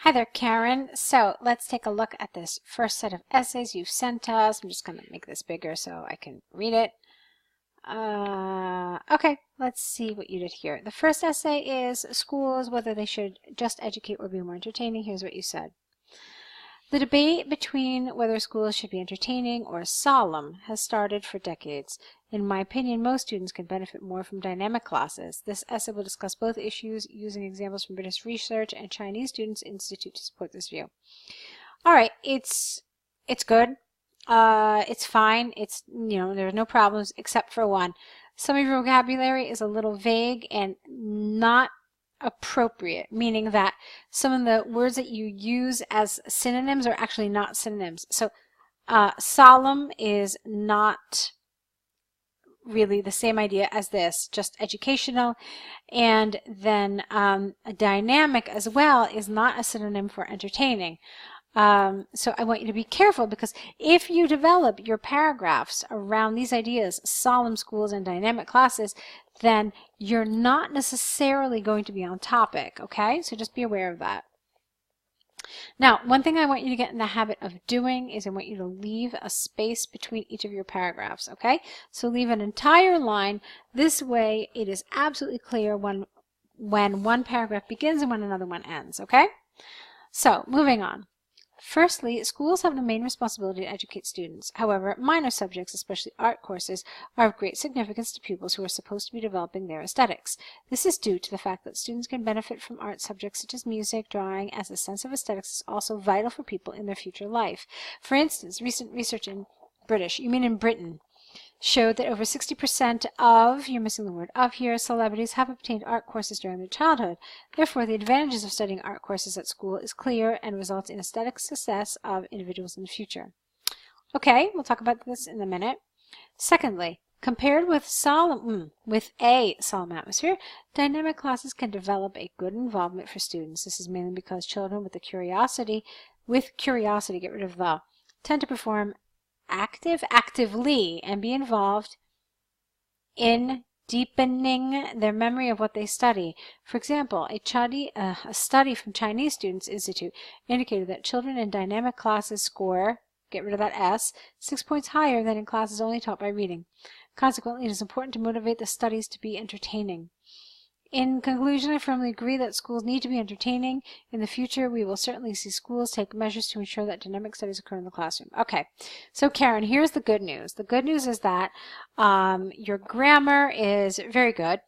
Hi there, Karen. So let's take a look at this first set of essays you've sent us. I'm just going to make this bigger so I can read it. Okay, let's see what you did here. The first essay is schools, whether they should just educate or be more entertaining. Here's what you said. The debate between whether schools should be entertaining or solemn has started for decades. In my opinion, most students can benefit more from dynamic classes. This essay will discuss both issues using examples from British research and Chinese Students Institute to support this view. All right, it's good. It's fine. It's, there's no problems except for one. Some of your vocabulary is a little vague and not appropriate, meaning that some of the words that you use as synonyms are actually not synonyms. So solemn is not really the same idea as this, just educational, and then dynamic as well is not a synonym for entertaining. So I want you to be careful, because if you develop your paragraphs around these ideas, solemn schools and dynamic classes, then you're not necessarily going to be on topic, okay? So just be aware of that. Now, one thing I want you to get in the habit of doing is I want you to leave a space between each of your paragraphs, okay? So leave an entire line. This way it is absolutely clear when one paragraph begins and when another one ends, okay? So, moving on. Firstly, schools have the main responsibility to educate students. However, minor subjects, especially art courses, are of great significance to pupils who are supposed to be developing their aesthetics. This is due to the fact that students can benefit from art subjects such as music, drawing, as a sense of aesthetics is also vital for people in their future life. For instance, recent research in Britain, showed that over 60% of, you're missing the word of here, celebrities have obtained art courses during their childhood. Therefore, the advantages of studying art courses at school is clear and results in aesthetic success of individuals in the future. Okay, we'll talk about this in a minute. Secondly, compared with a solemn atmosphere, dynamic classes can develop a good involvement for students. This is mainly because children with curiosity, get rid of the, tend to perform actively and be involved in deepening their memory of what they study. For example, a study from Chinese Students Institute indicated that children in dynamic classes score, get rid of that S, 6 points higher than in classes only taught by reading. Consequently, it is important to motivate the studies to be entertaining. In conclusion, I firmly agree that schools need to be entertaining. In the future, we will certainly see schools take measures to ensure that dynamic studies occur in the classroom. Okay, so Karen, here's the good news. The good news is that your grammar is very good.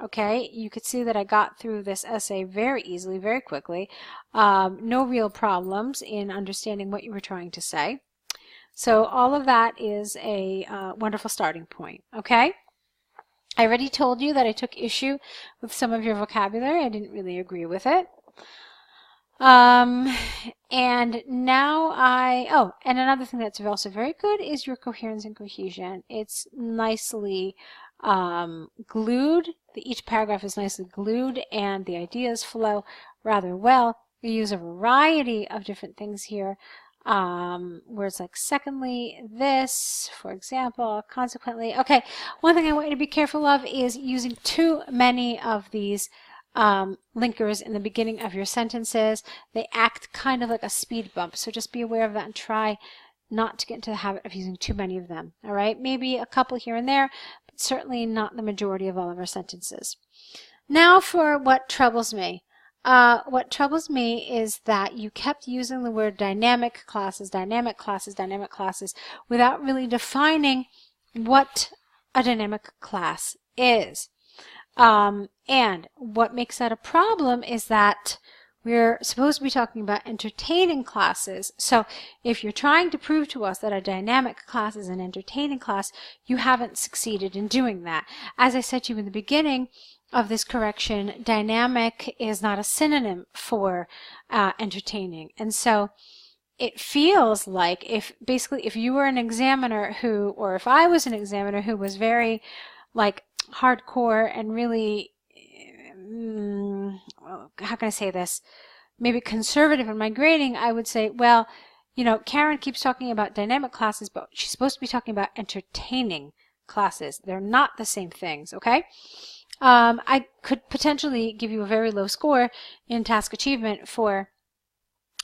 Okay, you could see that I got through this essay very easily, very quickly. No real problems in understanding what you were trying to say. So all of that is a wonderful starting point. Okay? I already told you that I took issue with some of your vocabulary. I didn't really agree with it. And now and another thing that's also very good is your coherence and cohesion. It's nicely glued. Each paragraph is nicely glued and the ideas flow rather well. We use a variety of different things here. Words like secondly, this, for example, consequently. Okay, one thing I want you to be careful of is using too many of these linkers in the beginning of your sentences. They act kind of like a speed bump, so just be aware of that and try not to get into the habit of using too many of them. All right, maybe a couple here and there, but certainly not the majority of all of our sentences. Now for what troubles me. What troubles me is that you kept using the word dynamic classes, without really defining what a dynamic class is. And what makes that a problem is that we're supposed to be talking about entertaining classes. So if you're trying to prove to us that a dynamic class is an entertaining class, you haven't succeeded in doing that. As I said to you in the beginning of this correction, dynamic is not a synonym for entertaining. And so it feels like if you were an examiner or if I was an examiner who was very like hardcore and really, how can I say this, maybe conservative in my grading, I would say, well, Karen keeps talking about dynamic classes, but she's supposed to be talking about entertaining classes. They're not the same things, okay? I could potentially give you a very low score in task achievement for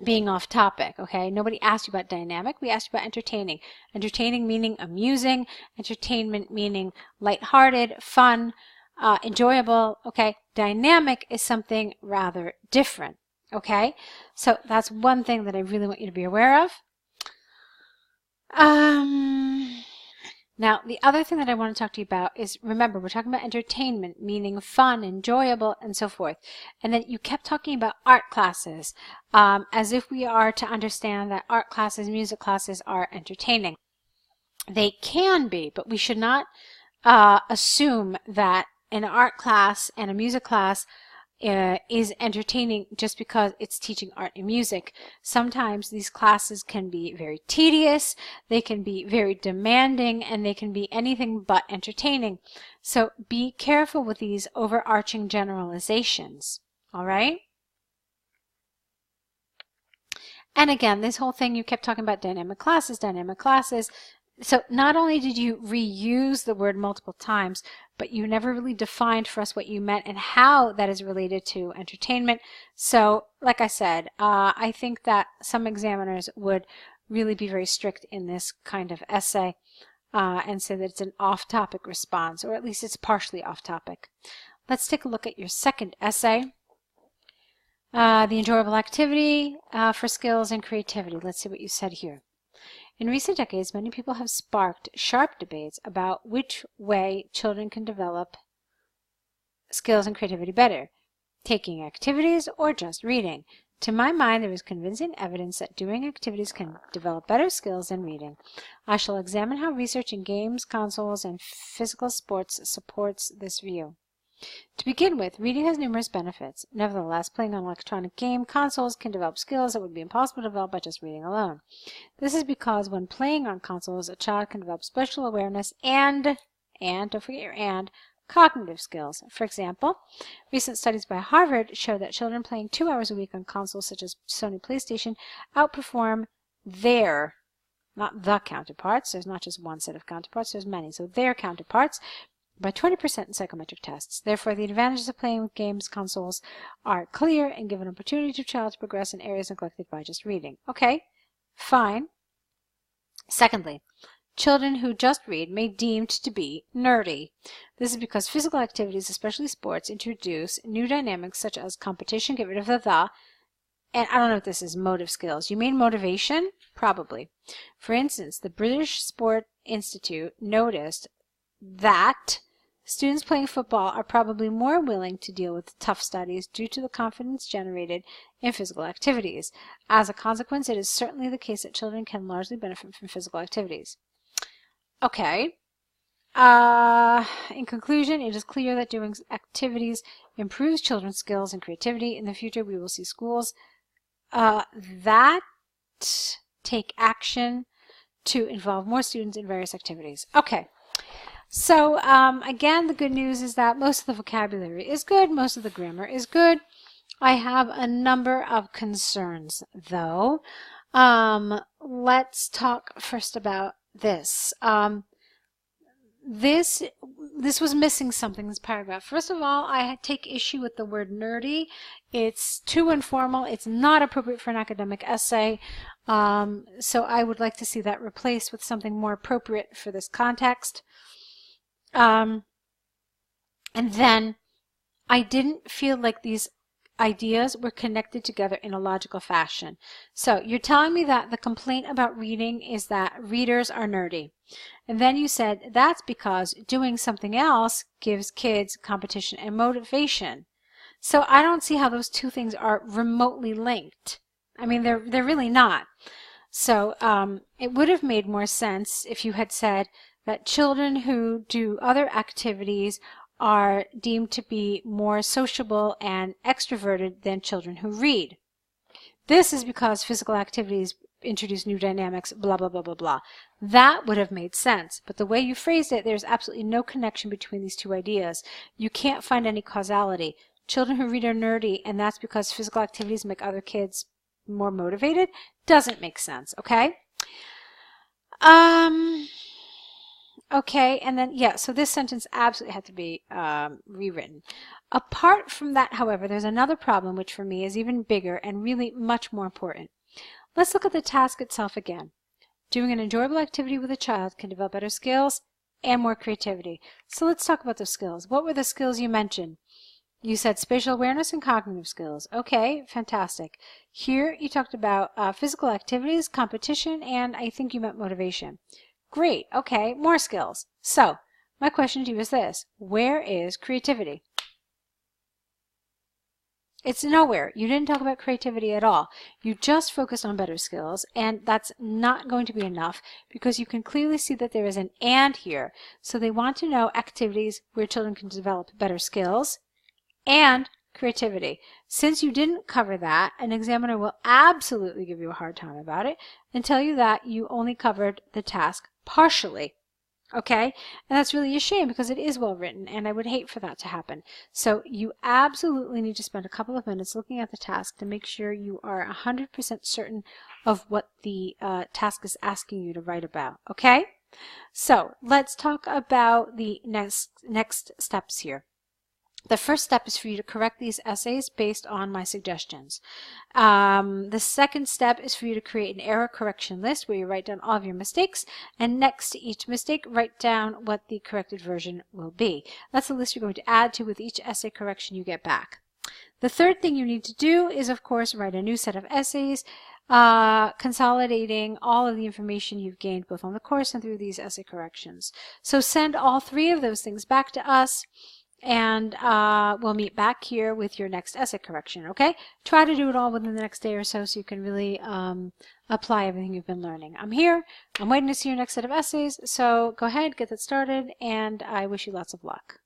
being off topic, okay? Nobody asked you about dynamic. We asked you about entertaining. Entertaining meaning amusing. Entertainment meaning lighthearted, fun, enjoyable, okay? Dynamic is something rather different, okay? So that's one thing that I really want you to be aware of. Now, the other thing that I want to talk to you about is, remember, we're talking about entertainment, meaning fun, enjoyable, and so forth. And then you kept talking about art classes, as if we are to understand that art classes, music classes are entertaining. They can be, but we should not assume that an art class and a music class is entertaining just because it's teaching art and music. Sometimes these classes can be very tedious, they can be very demanding, and they can be anything but entertaining. So be careful with these overarching generalizations, all right? And again, this whole thing, you kept talking about dynamic classes, dynamic classes. So not only did you reuse the word multiple times, but you never really defined for us what you meant and how that is related to entertainment. So like I said, I think that some examiners would really be very strict in this kind of essay and say that it's an off-topic response, or at least it's partially off-topic. Let's take a look at your second essay. The enjoyable activity for skills and creativity. Let's see what you said here. In recent decades, many people have sparked sharp debates about which way children can develop skills and creativity better, taking activities or just reading. To my mind, there is convincing evidence that doing activities can develop better skills than reading. I shall examine how research in games, consoles, and physical sports supports this view. To begin with, reading has numerous benefits. Nevertheless, playing on electronic game consoles can develop skills that would be impossible to develop by just reading alone. This is because when playing on consoles, a child can develop special awareness and don't forget your and, cognitive skills. For example, recent studies by Harvard show that children playing 2 hours a week on consoles such as Sony PlayStation outperform their, not the counterparts, there's not just one set of counterparts, there's many, so their counterparts, by 20% in psychometric tests. Therefore, the advantages of playing with games consoles are clear and give an opportunity to a child to progress in areas neglected by just reading. Okay, fine. Secondly, children who just read may be deemed to be nerdy. This is because physical activities, especially sports, introduce new dynamics such as competition, get rid of the, and I don't know if this is motive skills. You mean motivation? Probably. For instance, the British Sport Institute noticed that students playing football are probably more willing to deal with tough studies due to the confidence generated in physical activities. As a consequence, it is certainly the case that children can largely benefit from physical activities. Okay. In conclusion, it is clear that doing activities improves children's skills and creativity. In the future, we will see schools that take action to involve more students in various activities. Okay. So again, the good news is that most of the vocabulary is good, most of the grammar is good. I have a number of concerns, though. Let's talk first about this. This was missing something in this paragraph. First of all, I take issue with the word nerdy. It's too informal. It's not appropriate for an academic essay. So I would like to see that replaced with something more appropriate for this context. And then I didn't feel like these ideas were connected together in a logical fashion. So you're telling me that the complaint about reading is that readers are nerdy. And then you said that's because doing something else gives kids competition and motivation. So I don't see how those two things are remotely linked. I mean, they're really not. So it would have made more sense if you had said that children who do other activities are deemed to be more sociable and extroverted than children who read. This is because physical activities introduce new dynamics, blah, blah, blah, blah, blah. That would have made sense, but the way you phrased it, there's absolutely no connection between these two ideas. You can't find any causality. Children who read are nerdy, and that's because physical activities make other kids more motivated? Doesn't make sense, okay? Okay, and then, yeah, so this sentence absolutely had to be rewritten. Apart from that, however, there's another problem which for me is even bigger and really much more important. Let's look at the task itself again. Doing an enjoyable activity with a child can develop better skills and more creativity. So let's talk about those skills. What were the skills you mentioned? You said spatial awareness and cognitive skills. Okay, fantastic. Here you talked about physical activities, competition, and I think you meant motivation. Great, okay, more skills. So, my question to you is this: where is creativity? It's nowhere. You didn't talk about creativity at all. You just focused on better skills, and that's not going to be enough because you can clearly see that there is an and here. So they want to know activities where children can develop better skills and creativity. Since you didn't cover that, an examiner will absolutely give you a hard time about it and tell you that you only covered the task partially. Okay? And that's really a shame because it is well written and I would hate for that to happen. So you absolutely need to spend a couple of minutes looking at the task to make sure you are 100% certain of what the task is asking you to write about. Okay? So let's talk about the next steps here. The first step is for you to correct these essays based on my suggestions. The second step is for you to create an error correction list where you write down all of your mistakes, and next to each mistake write down what the corrected version will be. That's the list you're going to add to with each essay correction you get back. The third thing you need to do is, of course, write a new set of essays, consolidating all of the information you've gained both on the course and through these essay corrections. So send all three of those things back to us, and we'll meet back here with your next essay correction, okay? Try to do it all within the next day or so you can really apply everything you've been learning. I'm here. I'm waiting to see your next set of essays, so go ahead, get that started, and I wish you lots of luck.